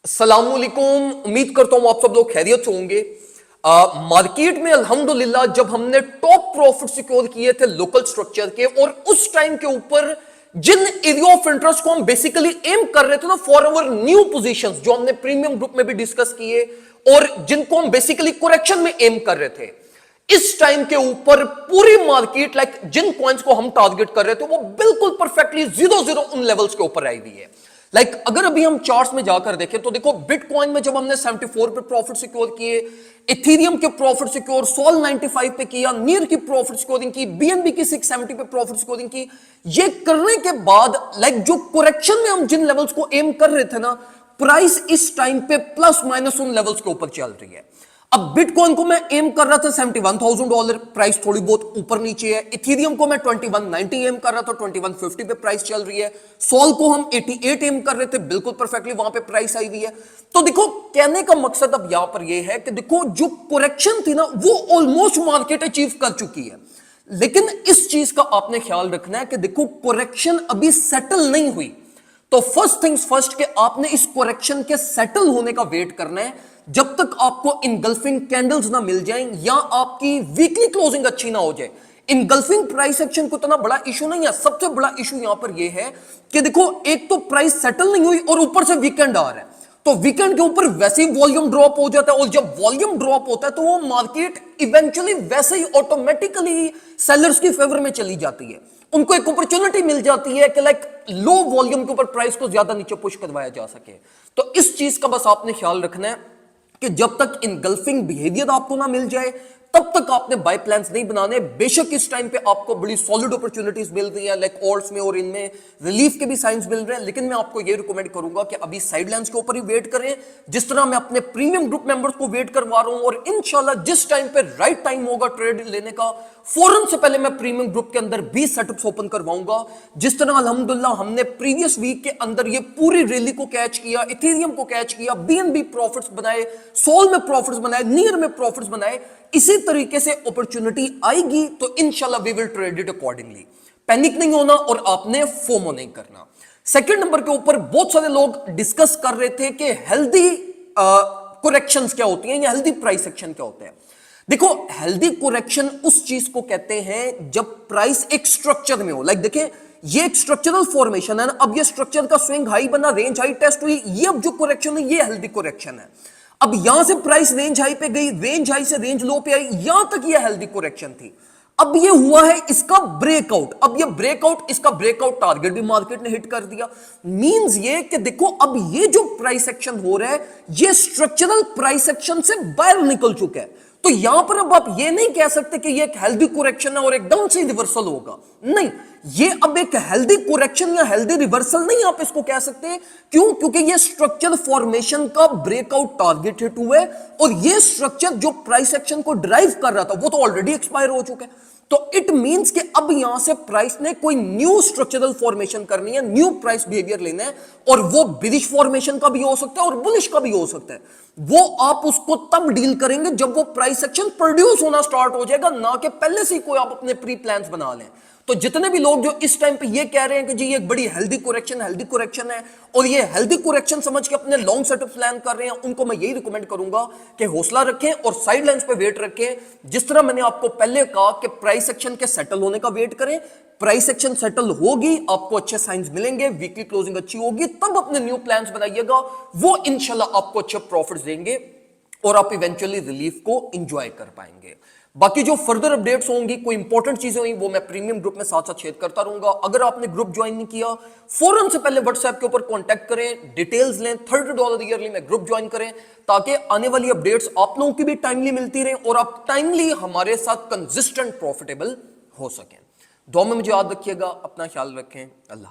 अस्सलामुअलैकुम। उम्मीद करता हूं आप सब लोग खैरियत से होंगे। मार्केट में अल्हम्दुलिल्लाह जब हमने टॉप प्रॉफिट सिक्योर किए थे लोकल स्ट्रक्चर के, और उस टाइम के ऊपर जिन एरिया ऑफ इंटरेस्ट को हम बेसिकली एम कर रहे थे ना फॉर अवर न्यू पोजीशंस, जो हमने प्रीमियम ग्रुप में भी डिस्कस किए और जिनको हम बेसिकली करेक्शन में एम कर रहे थे, इस टाइम के ऊपर पूरी मार्केट लाइक जिन कॉइन्स को हम टारगेट कर रहे थे वो बिल्कुल परफेक्टली 0-0 उन लेवल्स के ऊपर आई हुई है। अगर अभी हम चार्ट्स में जाकर देखें तो देखो, बिटकॉइन में जब हमने 74 पे प्रॉफिट सिक्योर किए, इथेरियम के प्रॉफिट सिक्योर सोल 95 पे किया, नियर की प्रॉफिट सिक्योरिंग की, बीएनबी की 670 पे प्रॉफिट सिक्योरिंग की, ये करने के बाद जो करेक्शन में हम जिन लेवल्स को एम कर रहे थे ना, प्राइस इस टाइम पे प्लस माइनस उन लेवल्स के ऊपर चल रही है। अब बिटकॉइन को मैं एम कर रहा था $71,000, प्राइस थोड़ी बहुत ऊपर नीचे है। इथेरियम को मैं 2190 एम कर रहा था, 2150 पे प्राइस चल रही है। सोल को हम 88 एम कर रहे थे, बिल्कुल परफेक्टली वहां पे प्राइस आई हुई है। तो देखो, कहने का मकसद अब यहां पर यह है कि देखो, जो करेक्शन थी ना वो ऑलमोस्ट मार्केट अचीव कर चुकी है, लेकिन इस चीज का आपने ख्याल रखना है कि देखो, करेक्शन अभी सेटल नहीं हुई। तो फर्स्ट थिंग्स फर्स्ट, कि आपने इस करेक्शन के सेटल होने का वेट करना है। जब तक आपको इनगल्फिंग कैंडल्स ना मिल जाएं या आपकी वीकली क्लोजिंग अच्छी ना हो जाए, इनगल्फिंग प्राइस एक्शन को इतना बड़ा इशू नहीं है। सबसे बड़ा इशू यहां पर यह है कि देखो, एक तो प्राइस सेटल नहीं हुई और ऊपर से वीकेंड आ रहा है, तो वीकेंड के ऊपर वैसे ही वॉल्यूम ड्रॉप हो जाता है, और जब वॉल्यूम ड्रॉप होता है तो वो मार्केट इवेंचुअली वैसे ही ऑटोमेटिकली सेलर्स की फेवर में चली जाती है। उनको एक अपॉर्चुनिटी मिल जाती है कि लो वॉल्यूम के ऊपर प्राइस को ज्यादा नीचे पुश करवाया जा सके। तो इस चीज का बस आपने ख्याल रखना है कि जब तक इनगल्फिंग बिहेवियर आपको ना मिल जाए तब तक आपने बाय प्लान्स नहीं बनाने। बेशक इस टाइम पे आपको बड़ी सॉलिड अपॉर्चुनिटीज मिल रही हैं, लाइक ऑल्ट्स में और इनमें रिलीफ के भी साइंस मिल रहे हैं, लेकिन मैं आपको ये रिकमेंड करूंगा कि अभी साइडलाइंस के ऊपर ही वेट करें, जिस तरह मैं अपने प्रीमियम ग्रुप मेंबर्स को वेट करवा रहा हूं। और इंशाल्लाह जिस टाइम पे राइट टाइम होगा ट्रेड लेने का, फौरन से पहले मैं प्रीमियम ग्रुप के अंदर 20 सेटअप्स ओपन करवाऊंगा। जिस तरह अल्हम्दुलिल्लाह हमने प्रीवियस वीक के अंदर ये पूरी रैली को कैच किया, इथेरियम को कैच किया, बीएनबी प्रॉफिट्स बनाए, सोल में प्रॉफिट्स बनाए, नियर में प्रॉफिट्स बनाए, इसी तरीके से अपॉर्चुनिटी आएगी तो इंशाल्लाह we will trade it accordingly. Panic नहीं होना और आपने फोमो नहीं करना। सेकंड नंबर के ऊपर बहुत सारे लोग डिस्कस कर रहे थे कि हेल्दी करेक्शंस क्या होती हैं या हेल्दी प्राइस एक्शन क्या होते हैं। देखो, हेल्दी करेक्शन उस चीज को कहते हैं जब प्राइस एक स्ट्रक्चर में हो। देखिए, ये एक स्ट्रक्चरल फॉर्मेशन है ना, अब ये स्ट्रक्चर का स्विंग हाई बना, रेंज हाई टेस्ट हुई, ये अब जो करेक्शन है ये हेल्दी करेक्शन है। अब यहां से प्राइस रेंज हाई पे गई, रेंज हाई से रेंज लो पे आई, यहां तक ये हेल्दी करेक्शन थी। अब ये हुआ है इसका ब्रेकआउट। अब ये ब्रेकआउट, इसका ब्रेकआउट टारगेट भी मार्केट ने हिट कर दिया। मींस ये कि देखो, अब ये जो प्राइस एक्शन हो रहा है ये स्ट्रक्चरल प्राइस एक्शन से बाहर निकल चुका है। तो यहां पर अब आप ये नहीं कह सकते कि ये एक हेल्दी करेक्शन है और एकदम से रिवर्सल होगा, नहीं। ये अब एक हेल्दी करेक्शन या हेल्दी रिवर्सल नहीं आप इसको कह सकते। क्यों? क्योंकि ये स्ट्रक्चर फॉर्मेशन का ब्रेकआउट टारगेट हिट हुआ है, और ये स्ट्रक्चर जो प्राइस एक्शन को ड्राइव कर रहा था वो तो ऑलरेडी एक्सपायर हो चुका है। तो इट मींस कि अब यहां से प्राइस ने कोई न्यू स्ट्रक्चरल फॉर्मेशन करनी है, न्यू प्राइस बिहेवियर लेना है, और वो बिरिश फॉर्मेशन का भी हो सकता है और बुलिश का भी हो सकता है। वो आप उसको तब डील करेंगे जब वो प्राइस एक्शन प्रोड्यूस होना स्टार्ट हो जाएगा, ना कि पहले से ही कोई आप अपने प्री प्लान्स बना लें। तो जितने भी लोग जो इस टाइम पे ये कह रहे हैं कि जी ये एक बड़ी हेल्दी करेक्शन है और ये हेल्दी करेक्शन समझ के अपने लॉन्ग सेटअप प्लान कर रहे हैं, उनको मैं यही रिकमेंड करूंगा कि हौसला रखें और साइड लाइंस पे वेट रखें। जिस तरह मैंने आपको पहले कहा कि प्राइस एक्शन के सेटल होने का वेट करें, प्राइस एक्शन सेटल होगी, आपको अच्छे साइंस मिलेंगे, वीकली क्लोजिंग अच्छी होगी, तब अपने न्यू प्लान्स बनाइएगा। वो इंशाल्लाह आपको अच्छे प्रॉफिट्स देंगे और आप इवेंचुअली रिलीफ को एंजॉय कर पाएंगे। बाकी जो फर्दर अपडेट्स होंगी, कोई इंपॉर्टेंट चीजें हुई, वो मैं प्रीमियम ग्रुप में साथ साथ शेयर करता रहूंगा। अगर आपने ग्रुप ज्वाइन नहीं किया, फौरन से पहले व्हाट्सएप के ऊपर कांटेक्ट करें, डिटेल्स लें, $30 ईयरली में ग्रुप ज्वाइन करें, ताकि आने वाली अपडेट्स आप लोगों की भी टाइमली मिलती रहे और आप टाइमली हमारे साथ कंसिस्टेंट प्रॉफिटेबल हो सकें। दुआ में मुझे याद रखिएगा, अपना ख्याल रखें। अल्लाह।